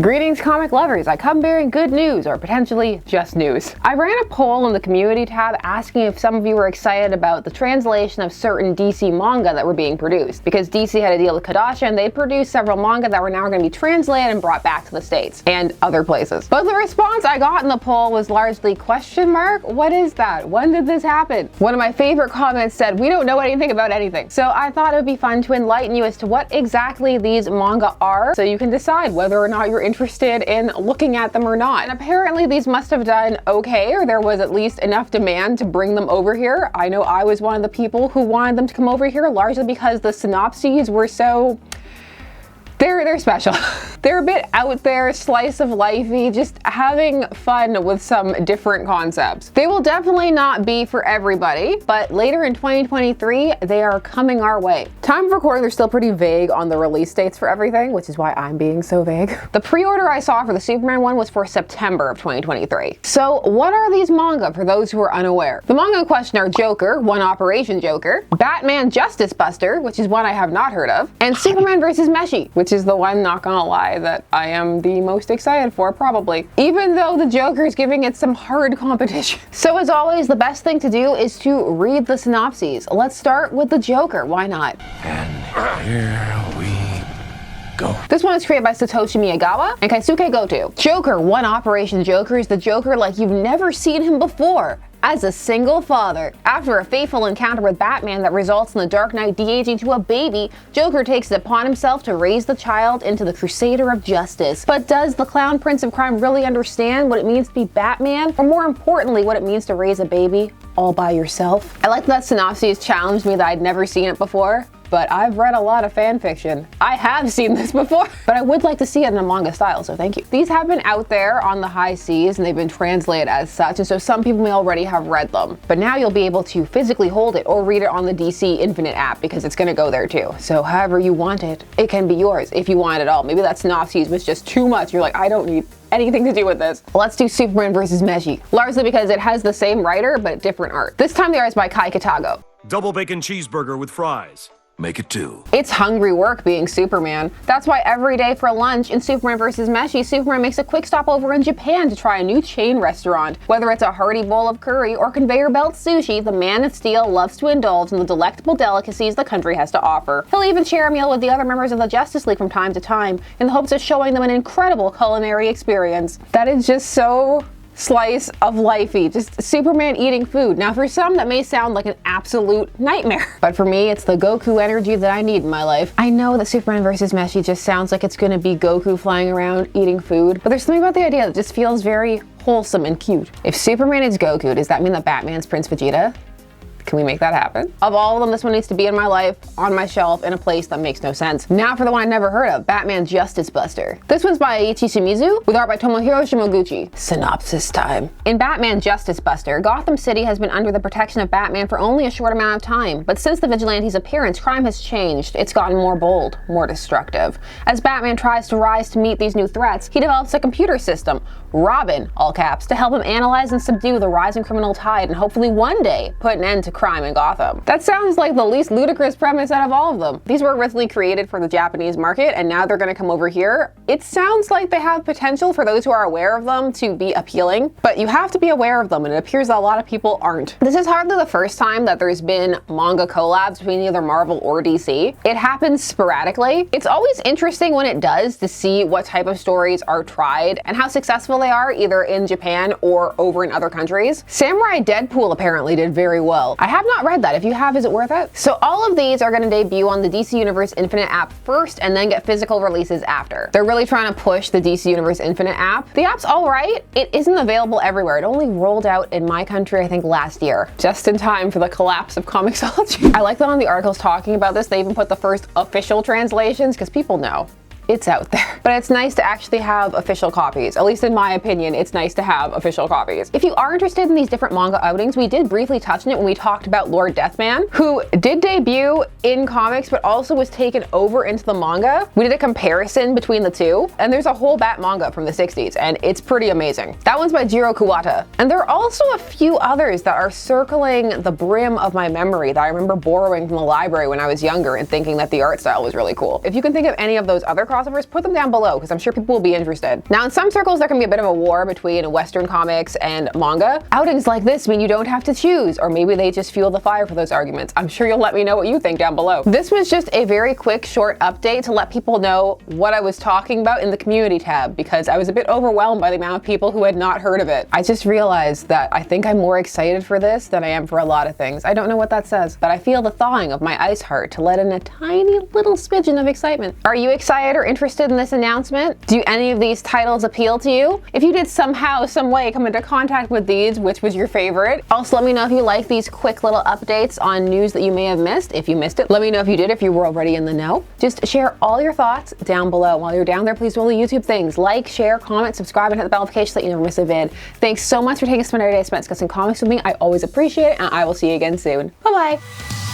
Greetings comic lovers, I come bearing good news, or potentially just news. I ran a poll in the community tab asking if some of you were excited about the translation of certain DC manga that were being produced, because DC had a deal with Kodasha and they produced several manga that were now going to be translated and brought back to the States and other places. But the response I got in the poll was largely question mark, what is that? When did this happen? One of my favorite comments said, we don't know anything about anything. So I thought it would be fun to enlighten you as to what exactly these manga are, so you can decide whether or not you're interested in looking at them or not. And apparently these must have done okay, or there was at least enough demand to bring them over here. I know I was one of the people who wanted them to come over here, largely because the synopses were so... They're special. They're a bit out there, slice of lifey, just having fun with some different concepts. They will definitely not be for everybody, but later in 2023, they are coming our way. Time of recording, they're still pretty vague on the release dates for everything, which is why I'm being so vague. The pre-order I saw for the Superman one was for September of 2023. So what are these manga for those who are unaware? The manga in question are Joker, One Operation Joker, Batman Justice Buster, which is one I have not heard of, and Superman vs Meshi, which is the one, not gonna lie, that I am the most excited for, probably. Even though the Joker is giving it some hard competition. So as always, the best thing to do is to read the synopses. Let's start with the Joker, why not? And here we go. This one is created by Satoshi Miyagawa and Keisuke Goto. Joker, One Operation Joker is the Joker like you've never seen him before. As a single father. After a fateful encounter with Batman that results in the Dark Knight de-aging to a baby, Joker takes it upon himself to raise the child into the Crusader of Justice. But does the Clown Prince of Crime really understand what it means to be Batman? Or more importantly, what it means to raise a baby all by yourself? I like that synopsis challenged me that I'd never seen it before. But I've read a lot of fan fiction. I have seen this before, but I would like to see it in a manga style, so thank you. These have been out there on the high seas and they've been translated as such, and so some people may already have read them. But now you'll be able to physically hold it or read it on the DC Infinite app because it's gonna go there too. So however you want it, it can be yours if you want it all. Maybe that synopsis was just too much. You're like, I don't need anything to do with this. Let's do Superman vs Meshi, largely because it has the same writer but different art. This time the art is by Kai Katago. Double bacon cheeseburger with fries. Make it two. It's hungry work being Superman. That's why every day for lunch in Superman vs Meshi, Superman makes a quick stop over in Japan to try a new chain restaurant. Whether it's a hearty bowl of curry or conveyor belt sushi, the Man of Steel loves to indulge in the delectable delicacies the country has to offer. He'll even share a meal with the other members of the Justice League from time to time in the hopes of showing them an incredible culinary experience. That is just so slice of lifey, just Superman eating food. Now for some that may sound like an absolute nightmare, but for me it's the Goku energy that I need in my life. I know that Superman vs Meshi just sounds like it's gonna be Goku flying around eating food, but there's something about the idea that just feels very wholesome and cute. If Superman is Goku, does that mean that Batman's Prince Vegeta? Can we make that happen? Of all of them, this one needs to be in my life, on my shelf, in a place that makes no sense. Now for the one I never heard of, Batman Justice Buster. This one's by Eiichi Shimizu, with art by Tomohiro Shimoguchi. Synopsis time. In Batman Justice Buster, Gotham City has been under the protection of Batman for only a short amount of time, but since the vigilante's appearance, crime has changed. It's gotten more bold, more destructive. As Batman tries to rise to meet these new threats, he develops a computer system, Robin, all caps, to help him analyze and subdue the rising criminal tide and hopefully one day put an end to crime in Gotham. That sounds like the least ludicrous premise out of all of them. These were originally created for the Japanese market and now they're gonna come over here. It sounds like they have potential for those who are aware of them to be appealing, but you have to be aware of them and it appears that a lot of people aren't. This is hardly the first time that there's been manga collabs between either Marvel or DC. It happens sporadically. It's always interesting when it does to see what type of stories are tried and how successful they are either in Japan or over in other countries. Samurai Deadpool apparently did very well. I have not read that. If you have, is it worth it? So all of these are going to debut on the DC Universe Infinite app first and then get physical releases after. They're really trying to push the DC Universe Infinite app. The app's all right. It isn't available everywhere. It only rolled out in my country, I think last year, just in time for the collapse of Comixology. I like that on the articles talking about this, they even put the first official translations because people know. It's out there. But it's nice to actually have official copies. At least in my opinion, it's nice to have official copies. If you are interested in these different manga outings, we did briefly touch on it when we talked about Lord Deathman, who did debut in comics, but also was taken over into the manga. We did a comparison between the two, and there's a whole Bat manga from the 60s, and it's pretty amazing. That one's by Jiro Kuwata. And there are also a few others that are circling the brim of my memory that I remember borrowing from the library when I was younger and thinking that the art style was really cool. If you can think of any of those other copies, crossovers, put them down below because I'm sure people will be interested. Now, in some circles, there can be a bit of a war between Western comics and manga. Outings like this mean you don't have to choose, or maybe they just fuel the fire for those arguments. I'm sure you'll let me know what you think down below. This was just a very quick, short update to let people know what I was talking about in the community tab, because I was a bit overwhelmed by the amount of people who had not heard of it. I just realized that I think I'm more excited for this than I am for a lot of things. I don't know what that says, but I feel the thawing of my ice heart to let in a tiny little smidgen of excitement. Are you excited or interested in this announcement? Do any of these titles appeal to you? If you did somehow, some way come into contact with these, which was your favorite? Also, let me know if you like these quick little updates on news that you may have missed. If you missed it, let me know if you did, if you were already in the know. Just share all your thoughts down below. While you're down there, please do all the YouTube things. Like, share, comment, subscribe, and hit the bell notification so that you never miss a vid. Thanks so much for taking a spend every day spent discussing comics with me. I always appreciate it, and I will see you again soon. Bye-bye.